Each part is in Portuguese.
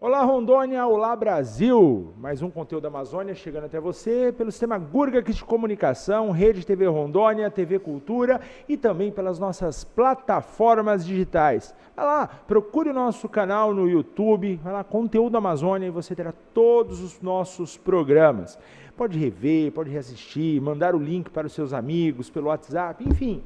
Olá Rondônia, olá Brasil! Mais um conteúdo da Amazônia chegando até você pelo sistema Gurgak de comunicação, Rede TV Rondônia, TV Cultura e também pelas nossas plataformas digitais. Vai lá, procure o nosso canal no YouTube, vai lá, Conteúdo Amazônia, e você terá todos os nossos programas. Pode rever, pode reassistir, mandar o link para os seus amigos, pelo WhatsApp, enfim.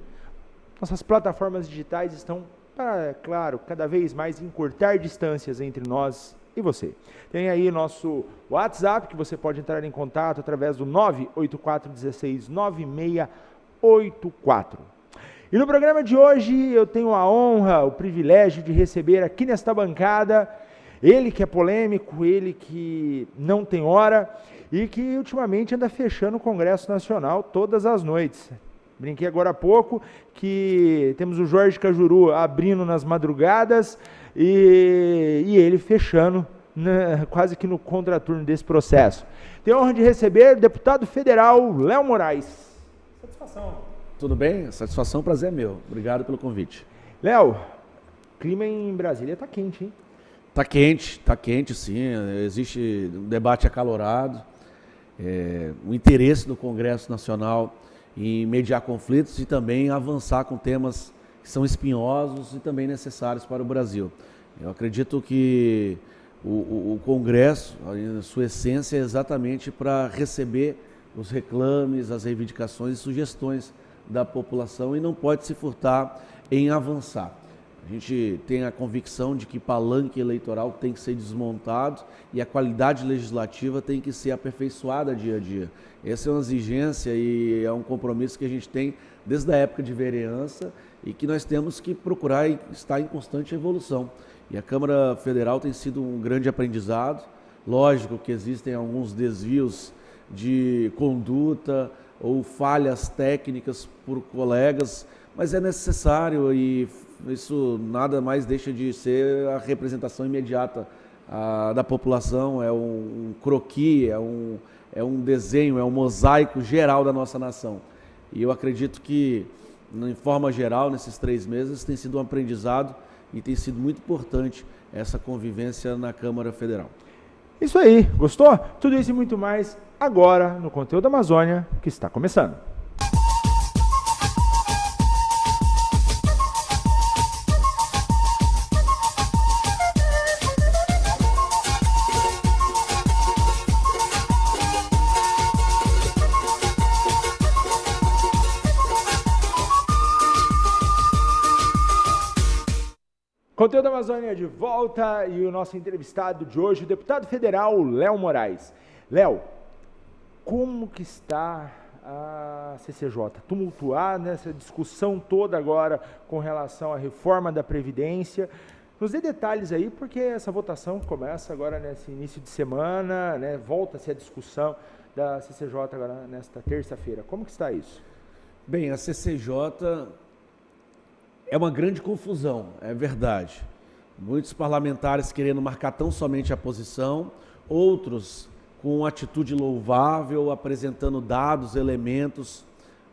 Nossas plataformas digitais estão para, claro, cada vez mais encurtar distâncias entre nós e você. Tem aí nosso WhatsApp, que você pode entrar em contato através do 984169684. E no programa de hoje eu tenho a honra, o privilégio de receber aqui nesta bancada ele que é polêmico, ele que não tem hora e que ultimamente anda fechando o Congresso Nacional todas as noites. Brinquei agora há pouco que temos o Jorge Cajuru abrindo nas madrugadas e ele fechando quase que no contraturno desse processo. Tenho a honra de receber o deputado federal Léo Moraes. Satisfação. Tudo bem? Satisfação, prazer é meu. Obrigado pelo convite. Léo, clima em Brasília está quente, hein? Tá quente sim. Existe um debate acalorado. O interesse do Congresso Nacional em mediar conflitos e também avançar com temas que são espinhosos e também necessários para o Brasil. Eu acredito que o Congresso, na sua essência, é exatamente para receber os reclames, as reivindicações e sugestões da população e não pode se furtar em avançar. A gente tem a convicção de que palanque eleitoral tem que ser desmontado e a qualidade legislativa tem que ser aperfeiçoada dia a dia. Essa é uma exigência e é um compromisso que a gente tem desde a época de vereança e que nós temos que procurar estar em constante evolução. E a Câmara Federal tem sido um grande aprendizado. Lógico que existem alguns desvios de conduta ou falhas técnicas por colegas, mas é necessário e isso nada mais deixa de ser a representação imediata da população, é um croquis, é um desenho, é um mosaico geral da nossa nação. E eu acredito que, em forma geral, nesses 3 meses, tem sido um aprendizado e tem sido muito importante essa convivência na Câmara Federal. Isso aí, gostou? Tudo isso e muito mais agora no Conteúdo da Amazônia, que está começando. Conteúdo da Amazônia de volta e o nosso entrevistado de hoje, o deputado federal Léo Moraes. Léo, como que está a CCJ? Tumultuada nessa discussão toda agora com relação à reforma da Previdência. Nos dê detalhes aí, porque essa votação começa agora nesse início de semana, né? Volta-se a discussão da CCJ agora nesta terça-feira. Como que está isso? Bem, a CCJ é uma grande confusão, é verdade. Muitos parlamentares querendo marcar tão somente a posição, outros com atitude louvável, apresentando dados, elementos,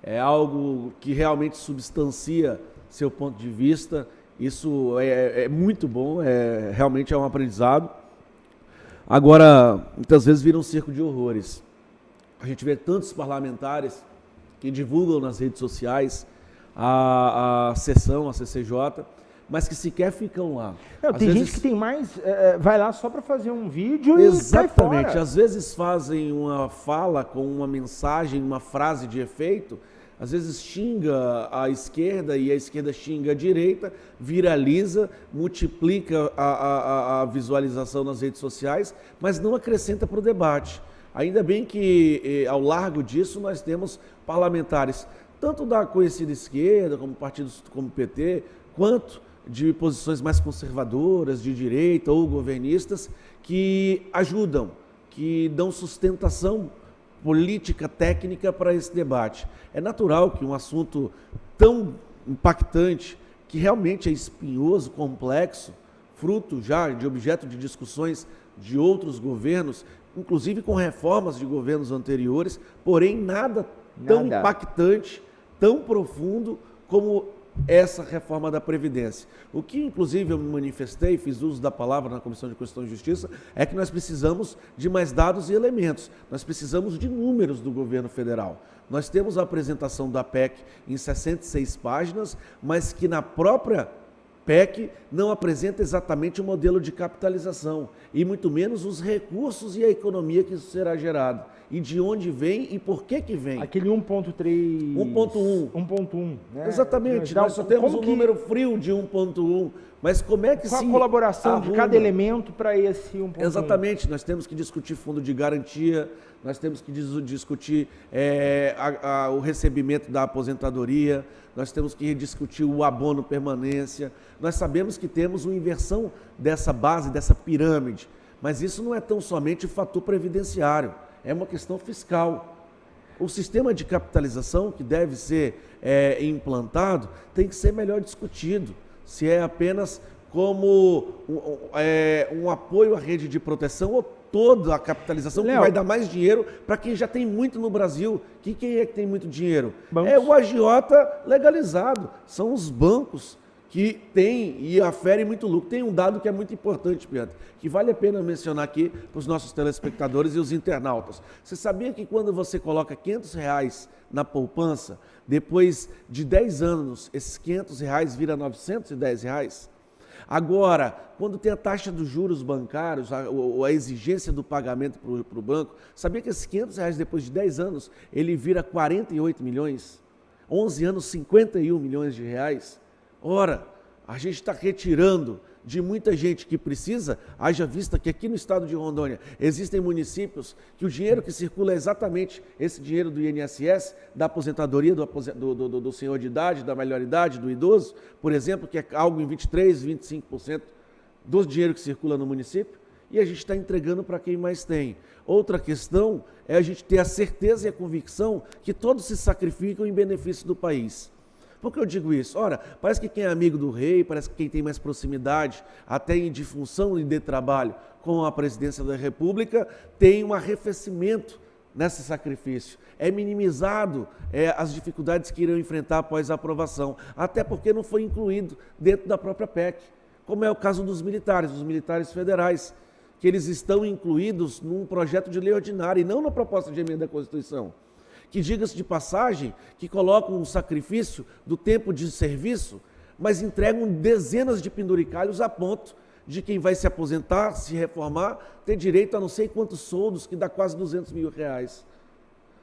é algo que realmente substancia seu ponto de vista. Isso é muito bom, realmente é um aprendizado. Agora, muitas vezes vira um circo de horrores. A gente vê tantos parlamentares que divulgam nas redes sociais a sessão, a CCJ, mas que sequer ficam lá. Não, tem gente que tem mais, vai lá só para fazer um vídeo e sai fora. Exatamente, às vezes fazem uma fala com uma mensagem, uma frase de efeito, às vezes xinga a esquerda e a esquerda xinga a direita, viraliza, multiplica a visualização nas redes sociais, mas não acrescenta para o debate. Ainda bem que ao largo disso nós temos parlamentares tanto da conhecida esquerda, como partidos como o PT, quanto de posições mais conservadoras, de direita ou governistas, que ajudam, que dão sustentação política, técnica para esse debate. É natural que um assunto tão impactante, que realmente é espinhoso, complexo, fruto já de objeto de discussões de outros governos, inclusive com reformas de governos anteriores, porém nada tão impactante, tão profundo como essa reforma da Previdência. O que, inclusive, eu me manifestei, fiz uso da palavra na Comissão de Constituição e Justiça, é que nós precisamos de mais dados e elementos. Nós precisamos de números do governo federal. Nós temos a apresentação da PEC em 66 páginas, mas que na própria PEC não apresenta exatamente o modelo de capitalização e muito menos os recursos e a economia que isso será gerado. E de onde vem e por que vem. Aquele 1.3... 1.1. 1.1, né? Exatamente, nós só temos um número frio de 1.1, mas como é que qual a colaboração de cada elemento para esse 1.1? Exatamente, nós temos que discutir fundo de garantia, nós temos que discutir o recebimento da aposentadoria, nós temos que discutir o abono permanência, nós sabemos que temos uma inversão dessa base, dessa pirâmide, mas isso não é tão somente o fator previdenciário, é uma questão fiscal. O sistema de capitalização que deve ser implantado tem que ser melhor discutido, se é apenas como um apoio à rede de proteção ou toda a capitalização, Léo, que vai dar mais dinheiro para quem já tem muito no Brasil. Quem é que tem muito dinheiro? Bancos. É o agiota legalizado, são os bancos que têm e aferem muito lucro. Tem um dado que é muito importante, Pedro, que vale a pena mencionar aqui para os nossos telespectadores e os internautas. Você sabia que quando você coloca R$500 na poupança, depois de 10 anos, esses R$500 vira R$910? Agora, quando tem a taxa dos juros bancários, a exigência do pagamento para o banco, sabia que esses R$500 depois de 10 anos, ele vira 48 milhões? 11 anos, 51 milhões de reais? Ora, a gente está retirando de muita gente que precisa, haja vista que aqui no estado de Rondônia existem municípios que o dinheiro que circula é exatamente esse dinheiro do INSS, da aposentadoria do senhor de idade, da melhor idade, do idoso, por exemplo, que é algo em 23%, 25% do dinheiro que circula no município, e a gente está entregando para quem mais tem. Outra questão é a gente ter a certeza e a convicção que todos se sacrificam em benefício do país. Por que eu digo isso? Ora, parece que quem é amigo do rei, parece que quem tem mais proximidade, até de função e de trabalho com a presidência da República, tem um arrefecimento nesse sacrifício. É minimizado as dificuldades que irão enfrentar após a aprovação, até porque não foi incluído dentro da própria PEC, como é o caso dos militares federais, que eles estão incluídos num projeto de lei ordinária e não na proposta de emenda à Constituição. Que, diga-se de passagem, que colocam um sacrifício do tempo de serviço, mas entregam dezenas de penduricalhos a ponto de quem vai se aposentar, se reformar, ter direito a não sei quantos soldos, que dá quase R$200 mil.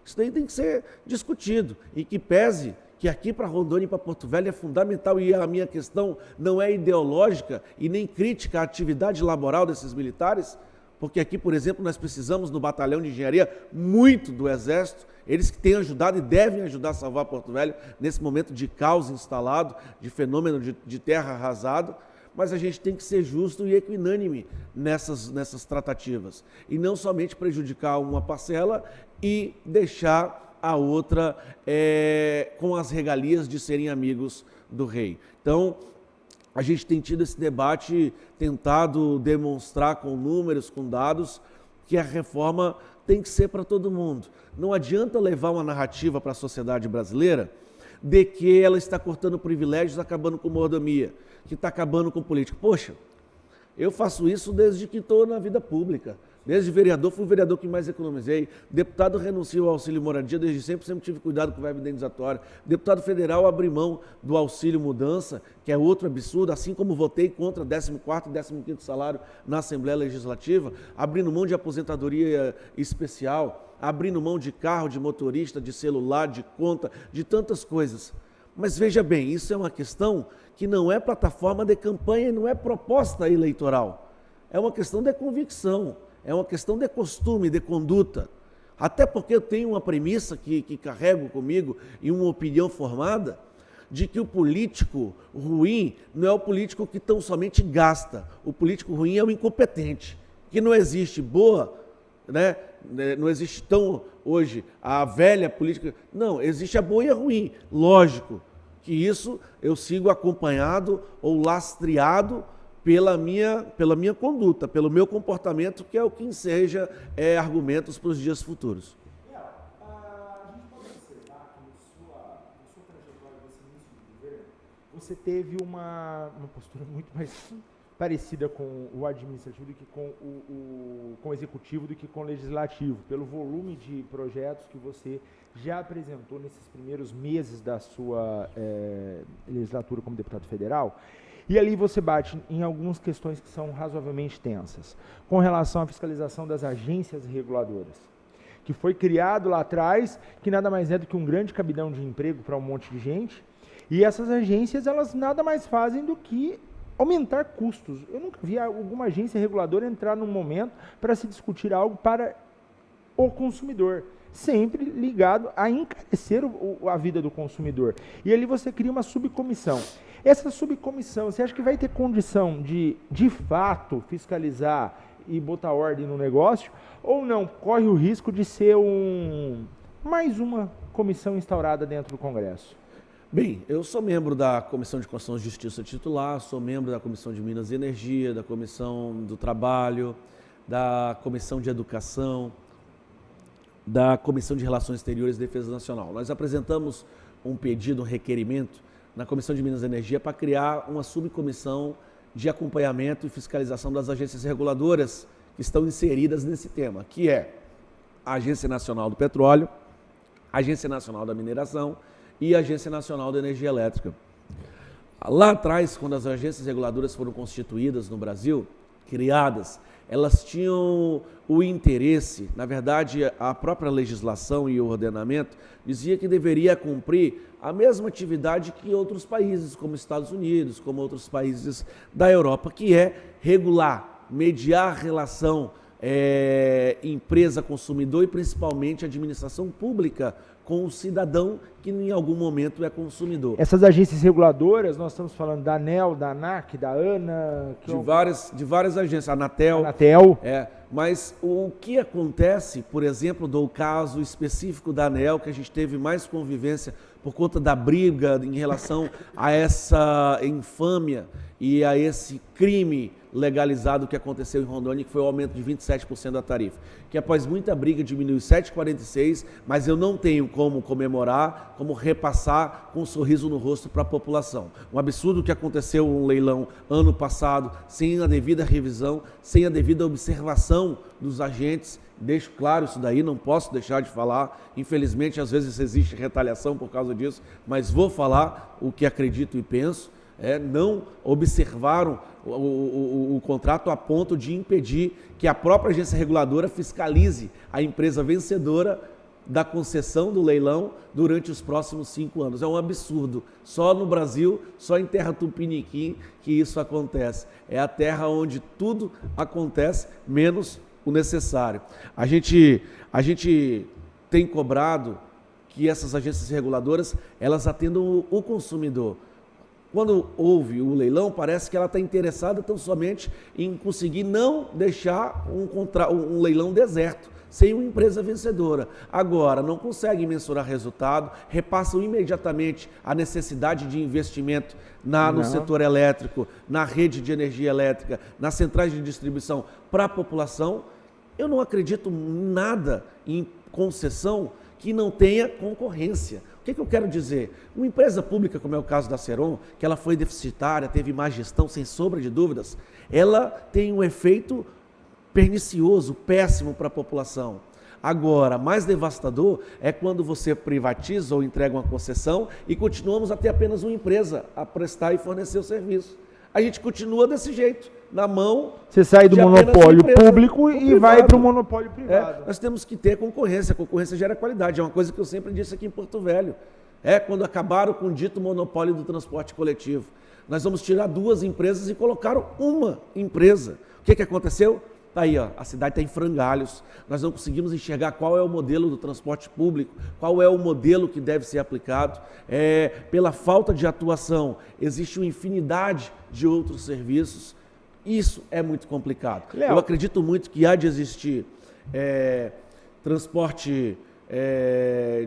Isso daí tem que ser discutido e que pese que aqui para Rondônia e para Porto Velho é fundamental, e a minha questão não é ideológica e nem crítica à atividade laboral desses militares, porque aqui, por exemplo, nós precisamos no batalhão de engenharia muito do Exército, eles que têm ajudado e devem ajudar a salvar Porto Velho nesse momento de caos instalado, de fenômeno de terra arrasado, mas a gente tem que ser justo e equinânime nessas tratativas, e não somente prejudicar uma parcela e deixar a outra com as regalias de serem amigos do rei. Então, a gente tem tido esse debate, tentado demonstrar com números, com dados, que a reforma tem que ser para todo mundo. Não adianta levar uma narrativa para a sociedade brasileira de que ela está cortando privilégios, acabando com mordomia, que está acabando com política. Poxa, eu faço isso desde que estou na vida pública. Desde vereador, fui o vereador que mais economizei. Deputado, renuncio ao auxílio moradia, desde sempre tive cuidado com o verbo indenizatório. Deputado federal, abri mão do auxílio mudança, que é outro absurdo, assim como votei contra 14º e 15º salário na Assembleia Legislativa, abrindo mão de aposentadoria especial, abrindo mão de carro, de motorista, de celular, de conta, de tantas coisas. Mas veja bem, isso é uma questão que não é plataforma de campanha e não é proposta eleitoral. É uma questão de convicção. É uma questão de costume, de conduta. Até porque eu tenho uma premissa que carrego comigo e uma opinião formada de que o político ruim não é o político que tão somente gasta. O político ruim é o incompetente, que não existe boa, né? Não existe tão hoje a velha política. Não, existe a boa e a ruim. Lógico que isso eu sigo acompanhado ou lastreado pela minha conduta, pelo meu comportamento, que é o que enseja argumentos para os dias futuros. A gente pode observar que na sua trajetória desse início de governo, você teve uma postura muito mais parecida com o administrativo do que com o executivo do que com o legislativo, pelo volume de projetos que você já apresentou nesses primeiros meses da sua legislatura como deputado federal. E ali você bate em algumas questões que são razoavelmente tensas, com relação à fiscalização das agências reguladoras, que foi criado lá atrás, que nada mais é do que um grande cabidão de emprego para um monte de gente, e essas agências, elas nada mais fazem do que aumentar custos. Eu nunca vi alguma agência reguladora entrar num momento para se discutir algo para o consumidor, sempre ligado a encarecer a vida do consumidor. E ali você cria uma subcomissão. Essa subcomissão, você acha que vai ter condição de fato, fiscalizar e botar ordem no negócio? Ou não? Corre o risco de ser mais uma comissão instaurada dentro do Congresso? Bem, eu sou membro da Comissão de Constituição e Justiça titular, sou membro da Comissão de Minas e Energia, da Comissão do Trabalho, da Comissão de Educação, da Comissão de Relações Exteriores e Defesa Nacional. Nós apresentamos um pedido, um requerimento na Comissão de Minas e Energia para criar uma subcomissão de acompanhamento e fiscalização das agências reguladoras que estão inseridas nesse tema, que é a Agência Nacional do Petróleo, a Agência Nacional da Mineração e a Agência Nacional da Energia Elétrica. Lá atrás, quando as agências reguladoras foram constituídas no Brasil, criadas, elas tinham o interesse, na verdade, a própria legislação e o ordenamento dizia que deveria cumprir a mesma atividade que outros países, como Estados Unidos, como outros países da Europa, que é regular, mediar a relação empresa-consumidor e principalmente administração pública com o cidadão que em algum momento é consumidor. Essas agências reguladoras, nós estamos falando da ANEEL, da ANAC, da ANA... De várias agências, a Anatel. Mas o que acontece, por exemplo, do caso específico da ANEEL, que a gente teve mais convivência por conta da briga em relação a essa infâmia e a esse crime legalizado que aconteceu em Rondônia, que foi o aumento de 27% da tarifa, que após muita briga diminuiu 7,46, mas eu não tenho como comemorar, como repassar com um sorriso no rosto para a população. Um absurdo que aconteceu um leilão ano passado, sem a devida revisão, sem a devida observação dos agentes. Deixo claro isso daí, não posso deixar de falar. Infelizmente, às vezes existe retaliação por causa disso, mas vou falar o que acredito e penso. Não observaram o contrato a ponto de impedir que a própria agência reguladora fiscalize a empresa vencedora da concessão do leilão durante os próximos 5 anos. É um absurdo. Só no Brasil, só em terra tupiniquim que isso acontece. É a terra onde tudo acontece, menos o necessário. A gente tem cobrado que essas agências reguladoras, elas atendam o consumidor. Quando houve o leilão, parece que ela está interessada tão somente em conseguir não deixar um leilão deserto, sem uma empresa vencedora. Agora, não conseguem mensurar resultado, repassam imediatamente a necessidade de investimento no setor elétrico, na rede de energia elétrica, nas centrais de distribuição para a população. Eu não acredito nada em concessão que não tenha concorrência. O que eu quero dizer? Uma empresa pública, como é o caso da Ceron, que ela foi deficitária, teve má gestão, sem sombra de dúvidas, ela tem um efeito pernicioso, péssimo para a população. Agora, mais devastador é quando você privatiza ou entrega uma concessão e continuamos a ter apenas uma empresa a prestar e fornecer o serviço. A gente continua desse jeito, na mão. Você sai do monopólio público e vai para o monopólio privado. Nós temos que ter concorrência. A concorrência gera qualidade. É uma coisa que eu sempre disse aqui em Porto Velho. Quando acabaram com o dito monopólio do transporte coletivo. Nós vamos tirar 2 empresas e colocaram uma empresa. O que aconteceu? Está aí, a cidade está em frangalhos. Nós não conseguimos enxergar qual é o modelo do transporte público, qual é o modelo que deve ser aplicado. Pela falta de atuação, existe uma infinidade de outros serviços. Isso é muito complicado. Eu acredito muito que há de existir transporte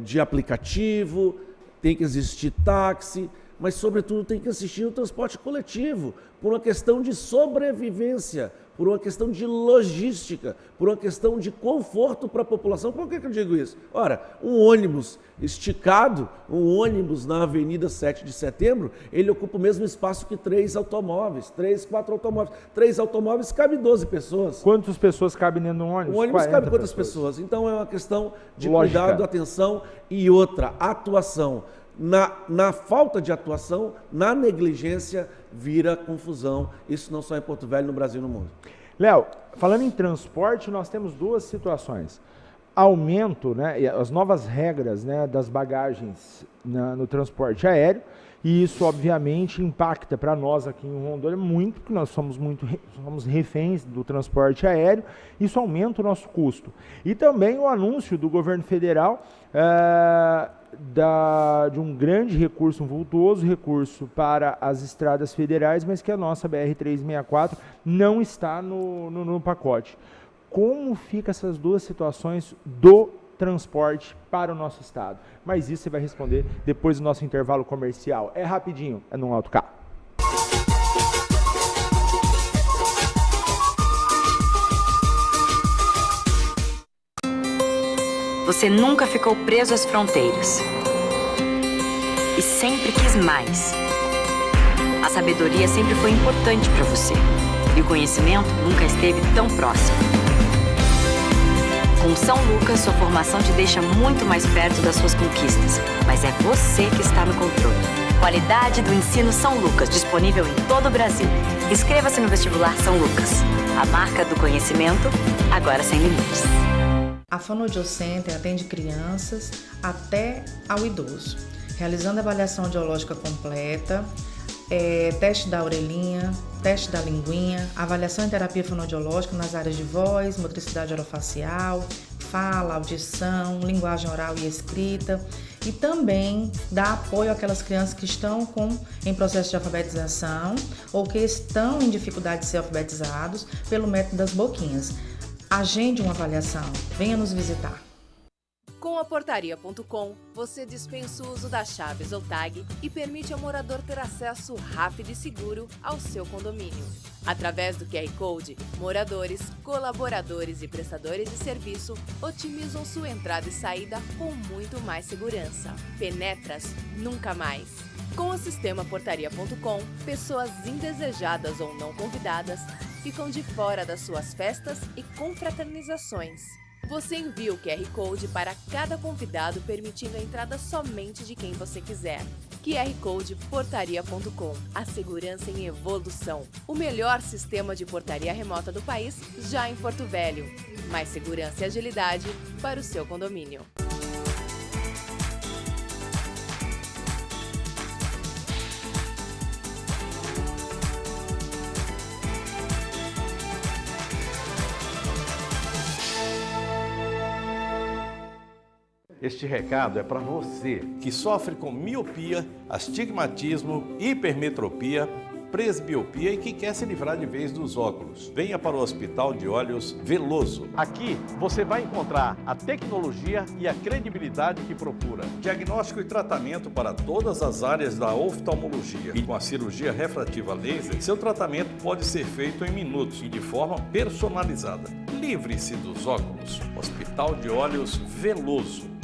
de aplicativo, tem que existir táxi, mas, sobretudo, tem que existir o transporte coletivo, por uma questão de sobrevivência, por uma questão de logística, por uma questão de conforto para a população. Por que eu digo isso? Ora, um ônibus esticado, um ônibus na Avenida 7 de Setembro, ele ocupa o mesmo espaço que 3 automóveis, 3, 4 automóveis. 3 automóveis cabe 12 pessoas. Quantas pessoas cabem dentro de um ônibus? O ônibus cabe quantas pessoas? Então é uma questão de lógica, cuidado, atenção e outra, atuação. Na falta de atuação, na negligência, vira confusão. Isso não só em Porto Velho, no Brasil e no mundo. Léo, falando em transporte, nós temos duas situações. Aumento, né, e as novas regras, né, das bagagens no transporte aéreo, e isso obviamente impacta para nós aqui em Rondônia muito, porque nós somos reféns do transporte aéreo, isso aumenta o nosso custo. E também o anúncio do governo federal de um grande recurso, um vultuoso recurso para as estradas federais, mas que a nossa BR-364 não está no pacote. Como fica essas duas situações do transporte para o nosso estado? Mas isso você vai responder depois do nosso intervalo comercial. É rapidinho, é no Auto Carro. Você nunca ficou preso às fronteiras e sempre quis mais. A sabedoria sempre foi importante para você e o conhecimento nunca esteve tão próximo. Com São Lucas, sua formação te deixa muito mais perto das suas conquistas, mas é você que está no controle. Qualidade do ensino São Lucas, disponível em todo o Brasil. Inscreva-se no vestibular São Lucas. A marca do conhecimento, agora sem limites. A Fonoaudiocenter atende crianças até ao idoso, realizando avaliação audiológica completa, teste da orelhinha, teste da linguinha, avaliação em terapia fonoaudiológica nas áreas de voz, motricidade orofacial, fala, audição, linguagem oral e escrita, e também dá apoio àquelas crianças que estão em processo de alfabetização ou que estão em dificuldade de ser alfabetizados pelo método das boquinhas. Agende uma avaliação, venha nos visitar. Com a Portaria.com, você dispensa o uso das chaves ou tag e permite ao morador ter acesso rápido e seguro ao seu condomínio. Através do QR Code, moradores, colaboradores e prestadores de serviço otimizam sua entrada e saída com muito mais segurança. Penetras nunca mais. Com o sistema Portaria.com, pessoas indesejadas ou não convidadas ficam de fora das suas festas e confraternizações. Você envia o QR Code para cada convidado, permitindo a entrada somente de quem você quiser. QR Code Portaria.com. A segurança em evolução. O melhor sistema de portaria remota do país, já em Porto Velho. Mais segurança e agilidade para o seu condomínio. Este recado é para você que sofre com miopia, astigmatismo, hipermetropia, presbiopia e que quer se livrar de vez dos óculos. Venha para o Hospital de Olhos Veloso. Aqui você vai encontrar a tecnologia e a credibilidade que procura. Diagnóstico e tratamento para todas as áreas da oftalmologia. E com a cirurgia refrativa laser, seu tratamento pode ser feito em minutos e de forma personalizada. Livre-se dos óculos. Hospital de Olhos Veloso.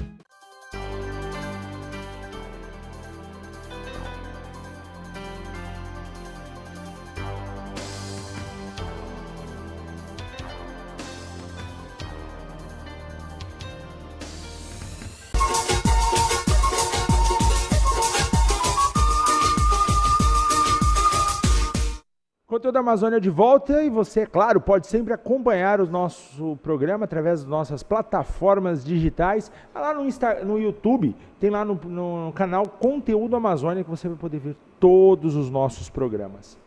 Conteúdo da Amazônia de volta, e você, claro, pode sempre acompanhar o nosso programa através das nossas plataformas digitais. Lá no YouTube, tem lá no canal Conteúdo Amazônia que você vai poder ver todos os nossos programas.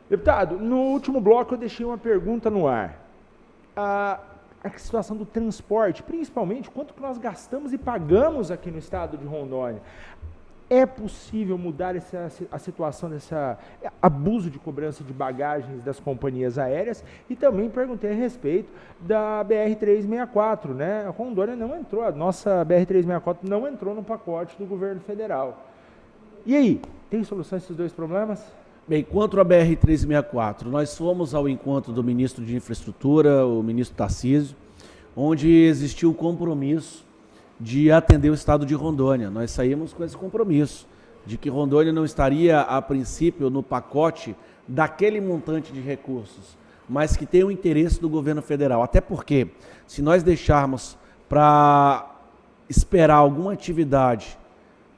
Deputado, no último bloco eu deixei uma pergunta no ar. A situação do transporte, principalmente quanto que nós gastamos e pagamos aqui no estado de Rondônia. É possível mudar a situação desse abuso de cobrança de bagagens das companhias aéreas? E também perguntei a respeito da BR-364, né? A Rondônia não entrou, a nossa BR-364 não entrou no pacote do governo federal. E aí, tem solução a esses dois problemas? Bem, quanto à BR-364, nós fomos ao encontro do ministro de Infraestrutura, o ministro Tarcísio, onde existiu o compromisso de atender o estado de Rondônia. Nós saímos com esse compromisso, de que Rondônia não estaria, a princípio, no pacote daquele montante de recursos, mas que tem o interesse do governo federal. Até porque, se nós deixarmos para esperar alguma atividade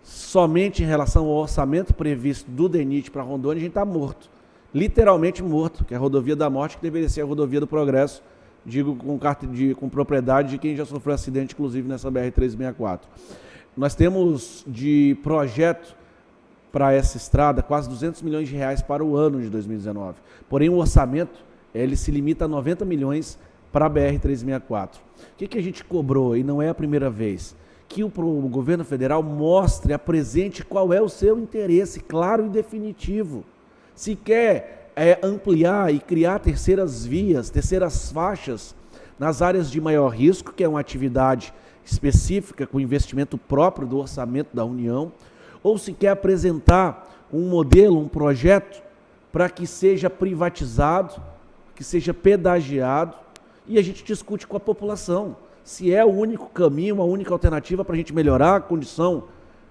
somente em relação ao orçamento previsto do DENIT para Rondônia, a gente está morto. Literalmente morto, que é a rodovia da morte, que deveria ser a rodovia do progresso, digo com propriedade de quem já sofreu acidente, inclusive nessa BR-364. Nós temos de projeto para essa estrada quase 200 milhões de reais para o ano de 2019. Porém, o orçamento ele se limita a 90 milhões para a BR-364. O que a gente cobrou, e não é a primeira vez? Que o governo federal mostre, apresente qual é o seu interesse, claro e definitivo. Se quer ampliar e criar terceiras vias, terceiras faixas nas áreas de maior risco, que é uma atividade específica com investimento próprio do orçamento da União, ou se quer apresentar um modelo, um projeto para que seja privatizado, que seja pedagiado, e a gente discute com a população se é o único caminho, a única alternativa para a gente melhorar a condição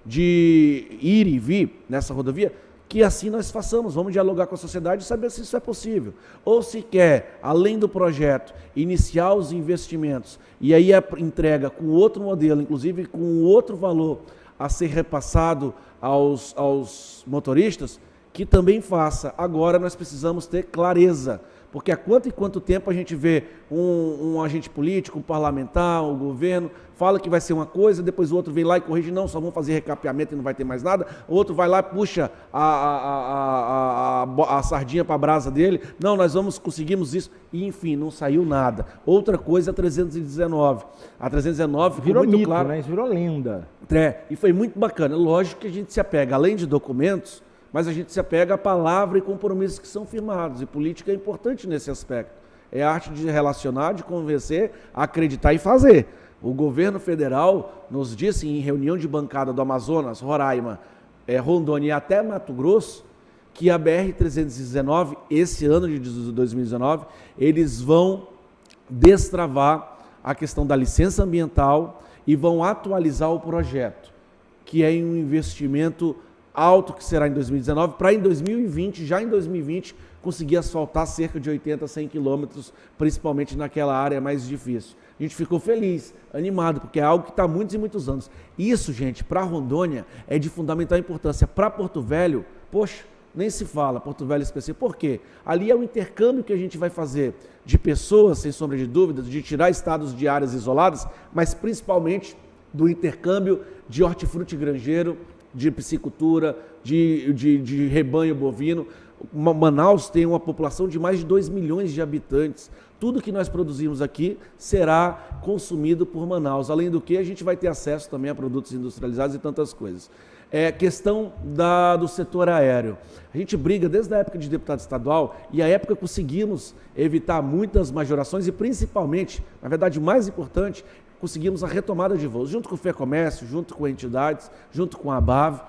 de ir e vir nessa rodovia, que assim nós façamos, vamos dialogar com a sociedade e saber se isso é possível. Ou se quer, além do projeto, iniciar os investimentos e aí a entrega com outro modelo, inclusive com outro valor a ser repassado aos motoristas, que também faça. Agora nós precisamos ter clareza, porque há quanto tempo a gente vê um agente político, um parlamentar, um governo, fala que vai ser uma coisa, depois o outro vem lá e corrige, não, só vão fazer recapeamento e não vai ter mais nada, o outro vai lá e puxa a sardinha para a brasa dele, não, nós conseguimos isso, e enfim, não saiu nada. Outra coisa, a 319. A 319 ficou virou muito mito, claro. né? Isso virou lenda. E foi muito bacana. Lógico que a gente se apega, além de documentos, mas a gente se apega à palavra e compromissos que são firmados. E política é importante nesse aspecto. É a arte de relacionar, de convencer, acreditar e fazer. O governo federal nos disse em reunião de bancada do Amazonas, Roraima, Rondônia e até Mato Grosso, que a BR-319, esse ano de 2019, eles vão destravar a questão da licença ambiental e vão atualizar o projeto, que é um investimento alto que será em 2019, para em 2020, já em 2020, conseguir asfaltar cerca de 80 a 100 quilômetros, principalmente naquela área mais difícil. A gente ficou feliz, animado, porque é algo que está há muitos e muitos anos. Isso, gente, para Rondônia é de fundamental importância. Para Porto Velho, poxa, nem se fala, Porto Velho específico. Por quê? Ali é o intercâmbio que a gente vai fazer de pessoas, sem sombra de dúvidas, de tirar estados de áreas isoladas, mas principalmente do intercâmbio de hortifruti granjeiro, de piscicultura, de rebanho bovino. Manaus tem uma população de mais de 2 milhões de habitantes. Tudo que nós produzimos aqui será consumido por Manaus. Além do que, a gente vai ter acesso também a produtos industrializados e tantas coisas. Questão do setor aéreo. A gente briga desde a época de deputado estadual e à época conseguimos evitar muitas majorações e principalmente, na verdade o mais importante, conseguimos a retomada de voos, junto com o FEComércio, junto com entidades, junto com a ABAV.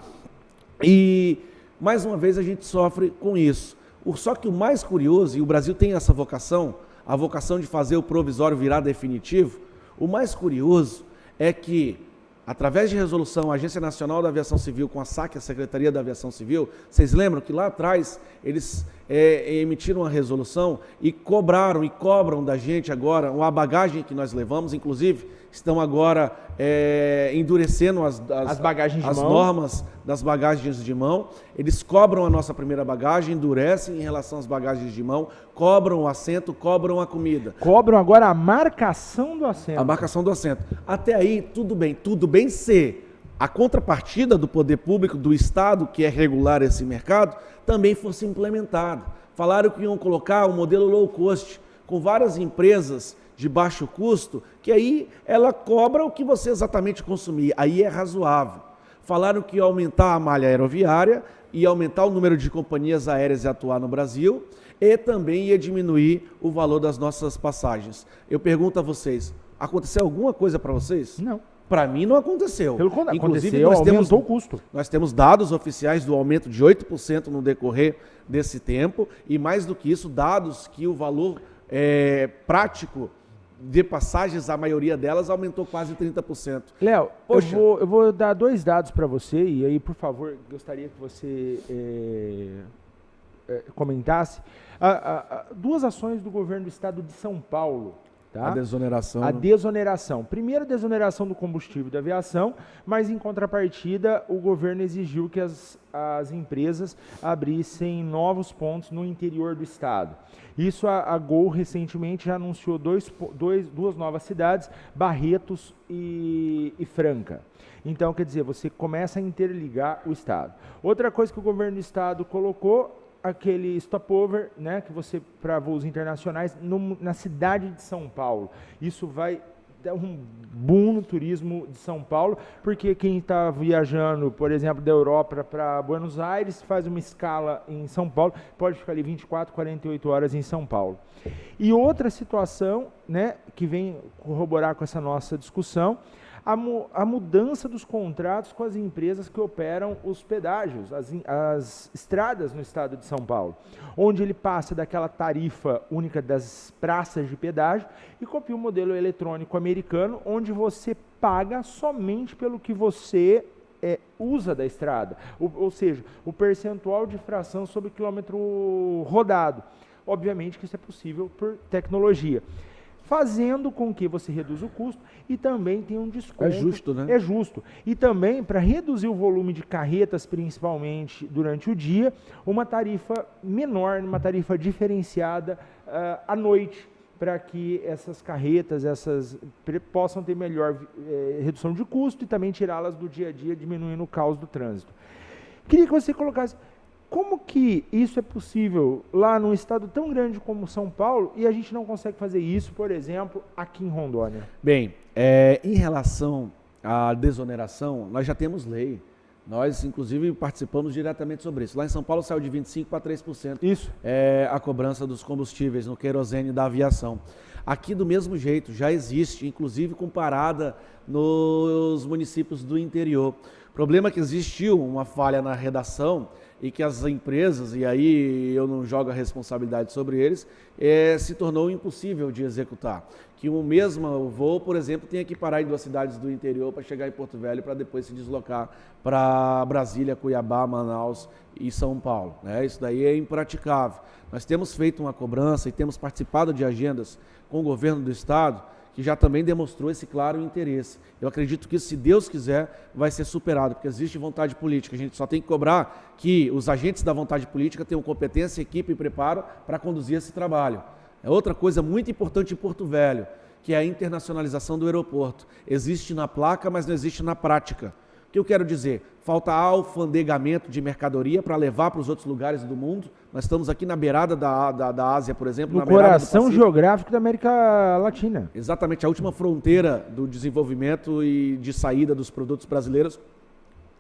E, mais uma vez, a gente sofre com isso. Só que o mais curioso, e o Brasil tem essa vocação, a vocação de fazer o provisório virar definitivo, o mais curioso é que, através de resolução, a Agência Nacional da Aviação Civil, com a SAC, a Secretaria da Aviação Civil, vocês lembram que lá atrás eles emitiram uma resolução e cobraram e cobram da gente agora a bagagem que nós levamos, inclusive estão agora endurecendo as bagagens as normas das bagagens de mão. Eles cobram a nossa primeira bagagem, endurecem em relação às bagagens de mão, cobram o assento, cobram a comida. Cobram agora a marcação do assento. A marcação do assento. Até aí, tudo bem se a contrapartida do poder público, do Estado, que é regular esse mercado, também fosse implementada. Falaram que iam colocar um modelo low cost, com várias empresas de baixo custo, que aí ela cobra o que você exatamente consumir, aí é razoável. Falaram que ia aumentar a malha aeroviária, ia aumentar o número de companhias aéreas a atuar no Brasil e também ia diminuir o valor das nossas passagens. Eu pergunto a vocês, aconteceu alguma coisa para vocês? Não. Para mim não aconteceu. Pelo contrário, Inclusive, aconteceu, aumentou o custo. Nós temos dados oficiais do aumento de 8% no decorrer desse tempo e, mais do que isso, dados que o valor prático de passagens, a maioria delas, aumentou quase 30%. Léo, eu vou dar 2 dados para você e aí, por favor, gostaria que você comentasse. 2 ações do governo do estado de São Paulo. Tá? A desoneração. A desoneração. Primeiro, a desoneração do combustível da aviação, mas em contrapartida, o governo exigiu que as empresas abrissem novos pontos no interior do estado. Isso a Gol recentemente já anunciou 2 novas cidades, Barretos e Franca. Então, quer dizer, você começa a interligar o estado. Outra coisa que o governo do estado colocou, aquele stopover, né, que você para voos internacionais na cidade de São Paulo. Isso vai dar um boom no turismo de São Paulo, porque quem está viajando, por exemplo, da Europa para Buenos Aires, faz uma escala em São Paulo, pode ficar ali 24, 48 horas em São Paulo. E outra situação, né, que vem corroborar com essa nossa discussão, a mudança dos contratos com as empresas que operam os pedágios, as estradas no estado de São Paulo, onde ele passa daquela tarifa única das praças de pedágio e copia o modelo eletrônico americano, onde você paga somente pelo que você usa da estrada, ou seja, o percentual de fração sobre quilômetro rodado. Obviamente que isso é possível por tecnologia, fazendo com que você reduza o custo e também tenha um desconto. É justo, né? É justo. E também, para reduzir o volume de carretas, principalmente durante o dia, uma tarifa menor, uma tarifa diferenciada à noite, para que essas carretas possam ter melhor redução de custo e também tirá-las do dia a dia, diminuindo o caos do trânsito. Queria que você colocasse como que isso é possível lá num estado tão grande como São Paulo e a gente não consegue fazer isso, por exemplo, aqui em Rondônia? Bem, em relação à desoneração, nós já temos lei. Nós, inclusive, participamos diretamente sobre isso. Lá em São Paulo saiu de 25% para 3%. Isso. A cobrança dos combustíveis no querosene da aviação. Aqui, do mesmo jeito, já existe, inclusive com parada nos municípios do interior. O problema é que existiu uma falha na redação e que as empresas, e aí eu não jogo a responsabilidade sobre eles, se tornou impossível de executar. Que o mesmo voo, por exemplo, tenha que parar em 2 cidades do interior para chegar em Porto Velho para depois se deslocar para Brasília, Cuiabá, Manaus e São Paulo. Né? Isso daí é impraticável. Nós temos feito uma cobrança e temos participado de agendas com o governo do estado, que já também demonstrou esse claro interesse. Eu acredito que, se Deus quiser, vai ser superado, porque existe vontade política. A gente só tem que cobrar que os agentes da vontade política tenham competência, equipe e preparo para conduzir esse trabalho. É outra coisa muito importante em Porto Velho, que é a internacionalização do aeroporto. Existe na placa, mas não existe na prática. O que eu quero dizer? Falta alfandegamento de mercadoria para levar para os outros lugares do mundo. Nós estamos aqui na beirada da Ásia, por exemplo. No coração geográfico da América Latina. Exatamente, a última fronteira do desenvolvimento e de saída dos produtos brasileiros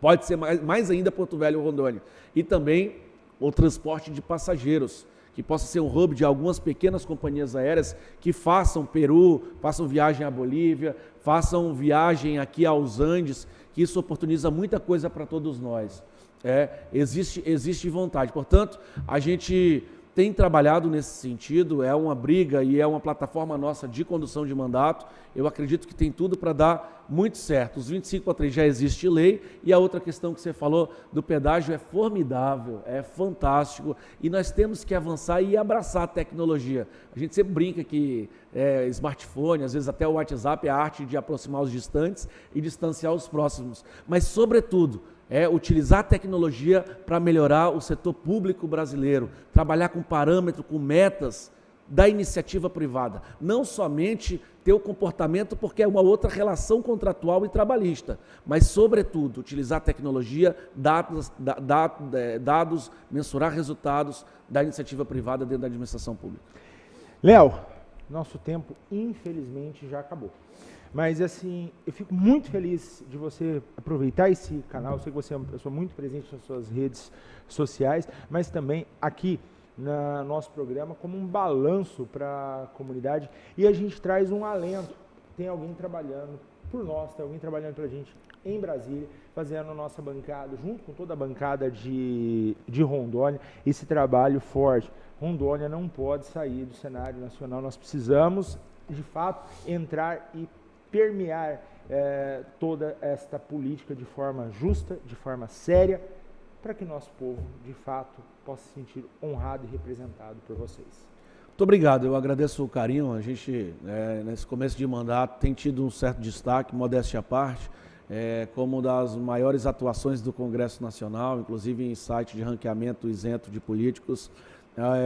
pode ser mais ainda Porto Velho ou Rondônia. E também o transporte de passageiros, que possa ser um hub de algumas pequenas companhias aéreas que façam Peru, façam viagem à Bolívia, façam viagem aqui aos Andes, que isso oportuniza muita coisa para todos nós. Existe vontade. Portanto, a gente tem trabalhado nesse sentido, é uma briga e é uma plataforma nossa de condução de mandato. Eu acredito que tem tudo para dar muito certo. Os 25 para 3 já existe lei, e a outra questão que você falou do pedágio é formidável, é fantástico, e nós temos que avançar e abraçar a tecnologia. A gente sempre brinca que smartphone, às vezes até o WhatsApp, é a arte de aproximar os distantes e distanciar os próximos, mas sobretudo utilizar a tecnologia para melhorar o setor público brasileiro, trabalhar com parâmetro, com metas da iniciativa privada, não somente ter o comportamento porque é uma outra relação contratual e trabalhista, mas, sobretudo, utilizar a tecnologia, dados, mensurar resultados da iniciativa privada dentro da administração pública. Léo, nosso tempo, infelizmente, já acabou. Mas, assim, eu fico muito feliz de você aproveitar esse canal. Eu sei que você é uma pessoa muito presente nas suas redes sociais, mas também aqui no nosso programa como um balanço para a comunidade. E a gente traz um alento. Tem alguém trabalhando por nós, tem alguém trabalhando pra gente em Brasília, fazendo a nossa bancada, junto com toda a bancada de Rondônia, esse trabalho forte. Rondônia não pode sair do cenário nacional, nós precisamos, de fato, entrar e permear toda esta política de forma justa, de forma séria, para que nosso povo, de fato, possa se sentir honrado e representado por vocês. Muito obrigado, eu agradeço o carinho. A gente, nesse começo de mandato, tem tido um certo destaque, modéstia à parte, como das maiores atuações do Congresso Nacional, inclusive em site de ranqueamento isento de políticos.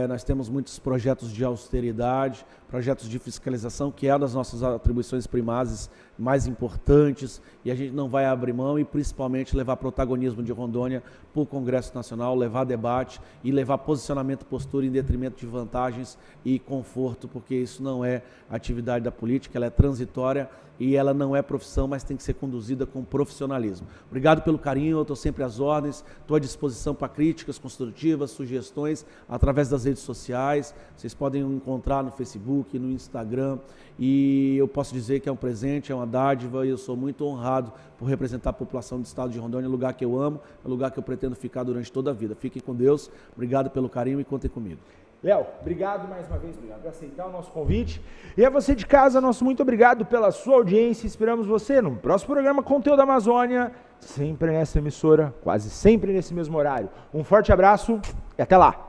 Nós temos muitos projetos de austeridade, projetos de fiscalização, que é uma das nossas atribuições primárias mais importantes, e a gente não vai abrir mão e principalmente levar protagonismo de Rondônia para o Congresso Nacional, levar debate e levar posicionamento, postura em detrimento de vantagens e conforto, porque isso não é atividade da política, ela é transitória e ela não é profissão, mas tem que ser conduzida com profissionalismo. Obrigado pelo carinho, eu estou sempre às ordens, estou à disposição para críticas construtivas, sugestões, através das redes sociais. Vocês podem encontrar no Facebook, no Instagram, e eu posso dizer que é um presente, é uma dádiva, e eu sou muito honrado por representar a população do estado de Rondônia, lugar que eu amo, é um lugar que eu pretendo ficar durante toda a vida. Fiquem com Deus, obrigado pelo carinho e contem comigo. Léo, obrigado mais uma vez por aceitar o nosso convite. E a você de casa, nosso muito obrigado pela sua audiência. Esperamos você no próximo programa Conteúdo da Amazônia, sempre nessa emissora, quase sempre nesse mesmo horário. Um forte abraço e até lá!